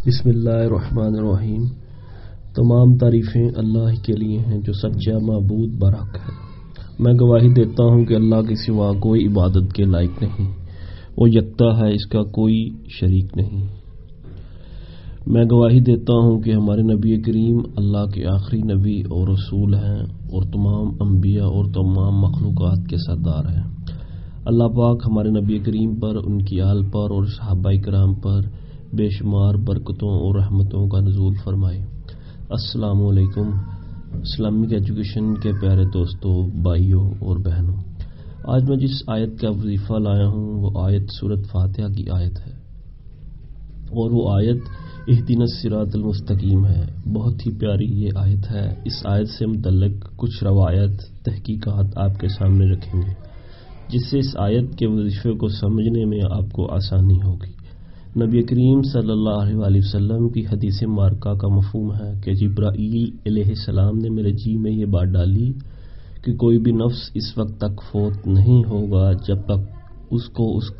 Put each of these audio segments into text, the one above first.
بسم اللہ الرحمن الرحیم۔ تمام تعریفیں اللہ کے لیے ہیں جو سچا معبود برحق ہے۔ میں گواہی دیتا ہوں کہ اللہ کے سوا کوئی عبادت کے لائق نہیں، وہ یکتا ہے، اس کا کوئی شریک نہیں۔ میں گواہی دیتا ہوں کہ ہمارے نبی کریم اللہ کے آخری نبی اور رسول ہیں اور تمام انبیاء اور تمام مخلوقات کے سردار ہیں۔ اللہ پاک ہمارے نبی کریم پر، ان کی آل پر اور صحابہ کرام پر بے شمار برکتوں اور رحمتوں کا نزول فرمائے۔ السلام علیکم۔ اسلامک ایجوکیشن کے پیارے دوستوں، بھائیوں اور بہنوں، آج میں جس آیت کا وظیفہ لایا ہوں وہ آیت سورۃ فاتحہ کی آیت ہے، اور وہ آیت اہدنا الصراط المستقیم ہے۔ بہت ہی پیاری یہ آیت ہے۔ اس آیت سے متعلق کچھ روایت، تحقیقات آپ کے سامنے رکھیں گے، جس سے اس آیت کے وظیفے کو سمجھنے میں آپ کو آسانی ہوگی۔ نبی کریم صلی اللہ علیہ وسلم کی حدیث مبارکہ کا مفہوم ہے کہ جبرائیل علیہ السلام نے میرے جی میں یہ بات ڈالی کہ کوئی بھی نفس اس وقت تک فوت نہیں ہوگا جب تک اس کو اس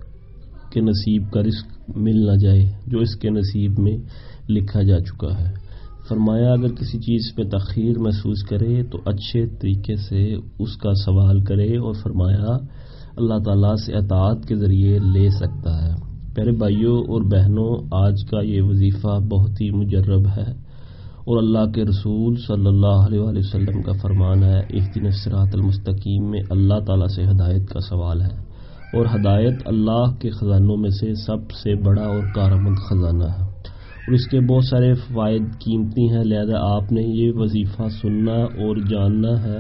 کے نصیب کا رزق مل نہ جائے جو اس کے نصیب میں لکھا جا چکا ہے۔ فرمایا اگر کسی چیز میں تاخیر محسوس کرے تو اچھے طریقے سے اس کا سوال کرے، اور فرمایا اللہ تعالیٰ سے اطاعت کے ذریعے لے سکتا ہے۔ پیارے بھائیوں اور بہنوں، آج کا یہ وظیفہ بہت ہی مجرب ہے، اور اللہ کے رسول صلی اللہ علیہ وسلم کا فرمان ہے اہدنا الصراط المستقیم میں اللہ تعالیٰ سے ہدایت کا سوال ہے، اور ہدایت اللہ کے خزانوں میں سے سب سے بڑا اور کارآمد خزانہ ہے، اور اس کے بہت سارے فوائد قیمتی ہیں۔ لہذا آپ نے یہ وظیفہ سننا اور جاننا ہے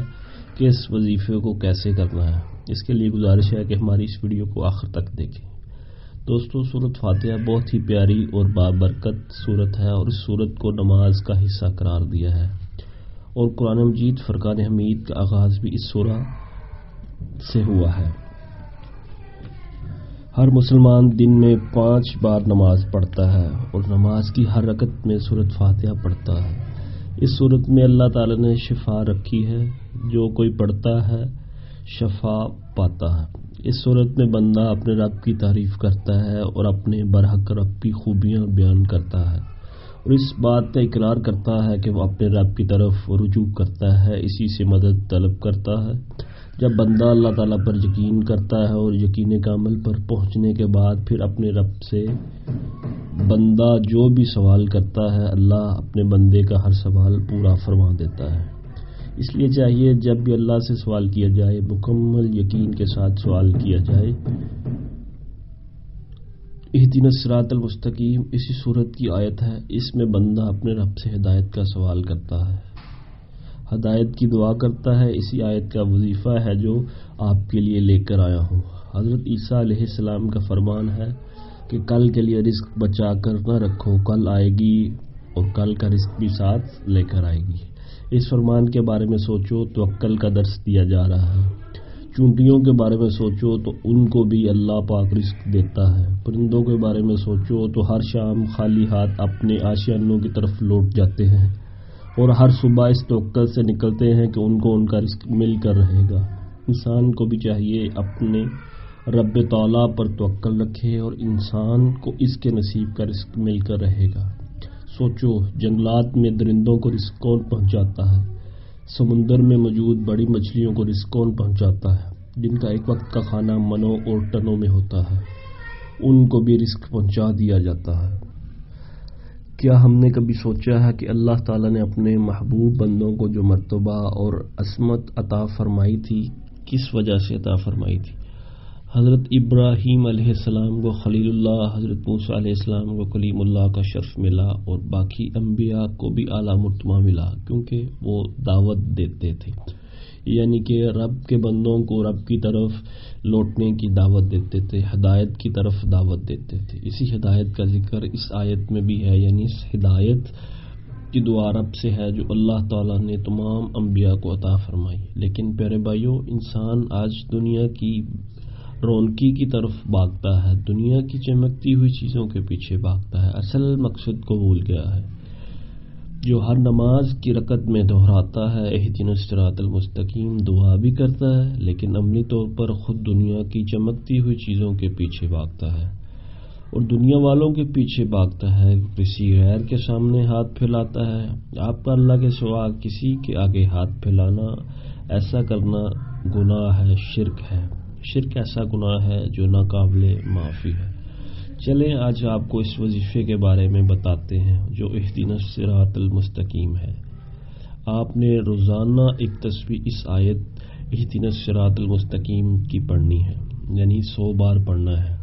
کہ اس وظیفے کو کیسے کرنا ہے۔ اس کے لیے گزارش ہے کہ ہماری اس ویڈیو کو آخر تک دیکھیں۔ دوستو، سورۃ فاتحہ بہت ہی پیاری اور بابرکت سورت ہے، اور اس سورت کو نماز کا حصہ قرار دیا ہے، اور قرآن مجید فرقان حمید کا آغاز بھی اس سورہ سے ہوا ہے۔ ہر مسلمان دن میں 5 بار نماز پڑھتا ہے، اور نماز کی ہر رکعت میں سورۃ فاتحہ پڑھتا ہے۔ اس سورت میں اللہ تعالی نے شفا رکھی ہے، جو کوئی پڑھتا ہے شفا پاتا ہے۔ اس صورت میں بندہ اپنے رب کی تعریف کرتا ہے اور اپنے برحق رب کی خوبیاں بیان کرتا ہے، اور اس بات کا اقرار کرتا ہے کہ وہ اپنے رب کی طرف رجوع کرتا ہے، اسی سے مدد طلب کرتا ہے۔ جب بندہ اللہ تعالیٰ پر یقین کرتا ہے اور یقین کامل پر پہنچنے کے بعد پھر اپنے رب سے بندہ جو بھی سوال کرتا ہے، اللہ اپنے بندے کا ہر سوال پورا فرما دیتا ہے۔ اس لیے چاہیے جب بھی اللہ سے سوال کیا جائے مکمل یقین کے ساتھ سوال کیا جائے۔ اہدنا الصراط المستقیم اسی صورت کی آیت ہے۔ اس میں بندہ اپنے رب سے ہدایت کا سوال کرتا ہے، ہدایت کی دعا کرتا ہے۔ اسی آیت کا وظیفہ ہے جو آپ کے لیے لے کر آیا ہوں۔ حضرت عیسیٰ علیہ السلام کا فرمان ہے کہ کل کے لیے رزق بچا کر نہ رکھو، کل آئے گی اور کل کا رزق بھی ساتھ لے کر آئے گی۔ اس فرمان کے بارے میں سوچو تو عقل کا درس دیا جا رہا ہے۔ چونٹیوں کے بارے میں سوچو تو ان کو بھی اللہ پاک رزق دیتا ہے۔ پرندوں کے بارے میں سوچو تو ہر شام خالی ہاتھ اپنے آشیانوں کی طرف لوٹ جاتے ہیں، اور ہر صبح اس توقع سے نکلتے ہیں کہ ان کو ان کا رزق مل کر رہے گا۔ انسان کو بھی چاہیے اپنے رب تعالیٰ پر توکل رکھے، اور انسان کو اس کے نصیب کا رزق مل کر رہے گا۔ سوچو، جنگلات میں درندوں کو رزق کون پہنچاتا ہے؟ سمندر میں موجود بڑی مچھلیوں کو رزق کون پہنچاتا ہے؟ جن کا ایک وقت کا کھانا منوں اور ٹنوں میں ہوتا ہے، ان کو بھی رزق پہنچا دیا جاتا ہے۔ کیا ہم نے کبھی سوچا ہے کہ اللہ تعالیٰ نے اپنے محبوب بندوں کو جو مرتبہ اور عظمت عطا فرمائی تھی کس وجہ سے عطا فرمائی تھی؟ حضرت ابراہیم علیہ السلام کو خلیل اللہ، حضرت موسیٰ علیہ السلام کو کلیم اللہ کا شرف ملا، اور باقی انبیاء کو بھی اعلیٰ مرتبہ ملا، کیونکہ وہ دعوت دیتے تھے، یعنی کہ رب کے بندوں کو رب کی طرف لوٹنے کی دعوت دیتے تھے، ہدایت کی طرف دعوت دیتے تھے۔ اسی ہدایت کا ذکر اس آیت میں بھی ہے، یعنی اس ہدایت کی دعا رب سے ہے جو اللہ تعالیٰ نے تمام انبیاء کو عطا فرمائی۔ لیکن پیارے بھائیوں، انسان آج دنیا کی رونقی کی طرف بھاگتا ہے، دنیا کی چمکتی ہوئی چیزوں کے پیچھے بھاگتا ہے، اصل مقصد کو بھول گیا ہے۔ جو ہر نماز کی رکعت میں دہراتا ہے اہدنا الصراط المستقیم، دعا بھی کرتا ہے، لیکن عملی طور پر خود دنیا کی چمکتی ہوئی چیزوں کے پیچھے بھاگتا ہے۔ اور دنیا والوں کے پیچھے بھاگتا ہے، کسی غیر کے سامنے ہاتھ پھیلاتا ہے، آپ کا اللہ کے سوا کسی کے آگے ہاتھ پھیلانا، ایسا کرنا گناہ ہے، شرک ہے۔ شرک ایسا گناہ ہے جو ناقابل معافی ہے۔ چلیں آج آپ کو اس وظیفے کے بارے میں بتاتے ہیں جو اہدنا الصراط المستقیم ہے۔ آپ نے روزانہ ایک تسبیح اس آیت اہدنا الصراط المستقیم کی پڑھنی ہے، یعنی 100 بار پڑھنا ہے،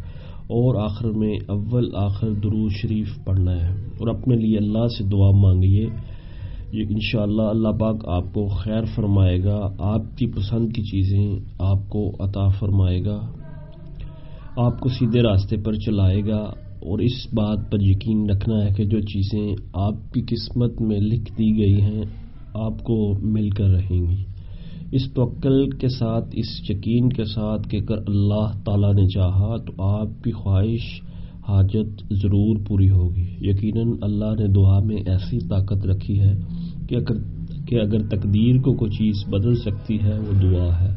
اور آخر میں اول آخر درود شریف پڑھنا ہے، اور اپنے لیے اللہ سے دعا مانگیے۔ انشاءاللہ اللہ پاک آپ کو خیر فرمائے گا، آپ کی پسند کی چیزیں آپ کو عطا فرمائے گا، آپ کو سیدھے راستے پر چلائے گا، اور اس بات پر یقین رکھنا ہے کہ جو چیزیں آپ کی قسمت میں لکھ دی گئی ہیں آپ کو مل کر رہیں گی۔ اس توکل کے ساتھ، اس یقین کے ساتھ کہ اگر اللہ تعالیٰ نے چاہا تو آپ کی خواہش حاجت ضرور پوری ہوگی۔ یقیناً اللہ نے دعا میں ایسی طاقت رکھی ہے کہ اگر تقدیر کو کوئی چیز بدل سکتی ہے وہ دعا ہے،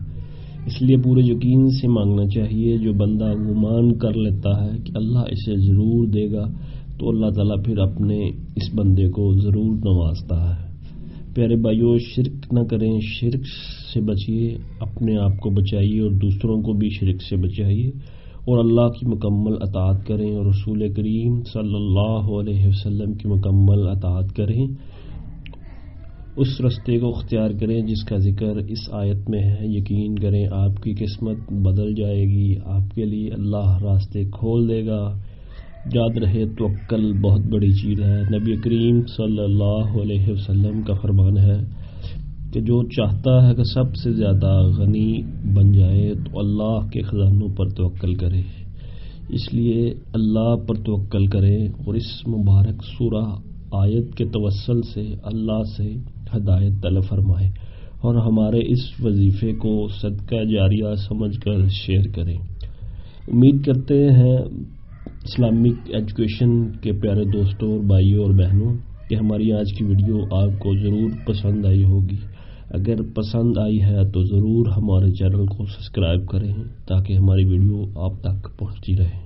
اس لیے پورے یقین سے مانگنا چاہیے۔ جو بندہ گمان کر لیتا ہے کہ اللہ اسے ضرور دے گا تو اللہ تعالیٰ پھر اپنے اس بندے کو ضرور نوازتا ہے۔ پیارے بھائیو، شرک نہ کریں، شرک سے بچیے، اپنے آپ کو بچائیے اور دوسروں کو بھی شرک سے بچائیے، اور اللہ کی مکمل اطاعت کریں اور رسول کریم صلی اللہ علیہ وسلم کی مکمل اطاعت کریں، اس راستے کو اختیار کریں جس کا ذکر اس آیت میں ہے۔ یقین کریں آپ کی قسمت بدل جائے گی، آپ کے لیے اللہ راستے کھول دے گا۔ یاد رہے توکل بہت بڑی چیز ہے۔ نبی کریم صلی اللہ علیہ وسلم کا فرمان ہے کہ جو چاہتا ہے کہ سب سے زیادہ غنی بن جائے تو اللہ کے خزانوں پر توکل کرے، اس لیے اللہ پر توکل کرے اور اس مبارک سورہ آیت کے توسل سے اللہ سے ہدایت طلب فرمائے، اور ہمارے اس وظیفے کو صدقہ جاریہ سمجھ کر شیئر کریں۔ امید کرتے ہیں اسلامک ایجوکیشن کے پیارے دوستوں اور بھائیوں اور بہنوں کہ ہماری آج کی ویڈیو آپ کو ضرور پسند آئی ہوگی۔ اگر پسند آئی ہے تو ضرور ہمارے چینل کو سبسکرائب کریں تاکہ ہماری ویڈیو آپ تک پہنچتی رہے۔